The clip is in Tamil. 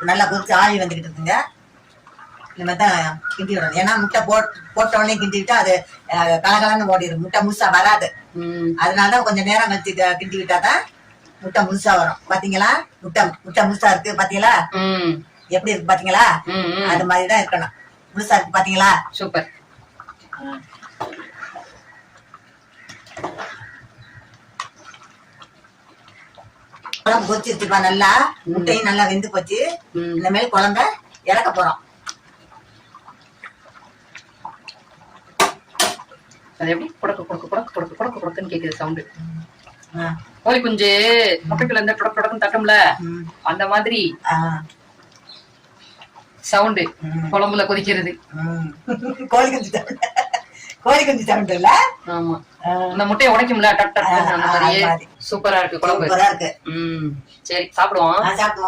நல்லா கொதிச்சு ஆவி வந்துகிட்டு இருக்குங்க. இந்த மாதிரி தான் கிண்டி விடணும். ஏன்னா முட்டை போட்ட உடனே கிண்டிவிட்டா அது கலகலன்னு ஓடிடும், முட்டை முழுசா வராது. அதனாலதான் கொஞ்சம் நேரம் கழிச்சு கிண்டி விட்டாதான் முட்டை முழுசா வரும். பாத்தீங்களா, முட்டை முழுசா இருக்கு பாத்தீங்களா, எப்படி இருக்கு பாத்தீங்களா? அது மாதிரிதான் இருக்கணும். முழுசா இருக்கு பாத்தீங்களா? சூப்பர். குழம்பு கொதிச்சிருச்சுப்பா, நல்லா முட்டையும் நல்லா வெந்து போச்சு. இந்த மாதிரி குழம்ப இறக்க போறோம். அது எப்படி புடக்கு புடக்கு புடக்கு புடக்கு புடக்கு புடக்குன்னு கேக்குது சவுண்டு. கோழி குஞ்சு முட்டைக்குள்ள இருந்து புடக்கு புடக்குன்னு தட்டும்ல, அந்த மாதிரி சவுண்டு குழம்புல கொதிக்கிறது. கோழி குஞ்சு சவுண்ட் இல்ல? ஆமா, இந்த முட்டையை உடைக்கும்ல, டட் டட் அந்த மாதிரியே சூப்பரா இருக்கு குழம்பு. சூப்பரா இருக்கு. சரி, சாப்பிடுவோம்.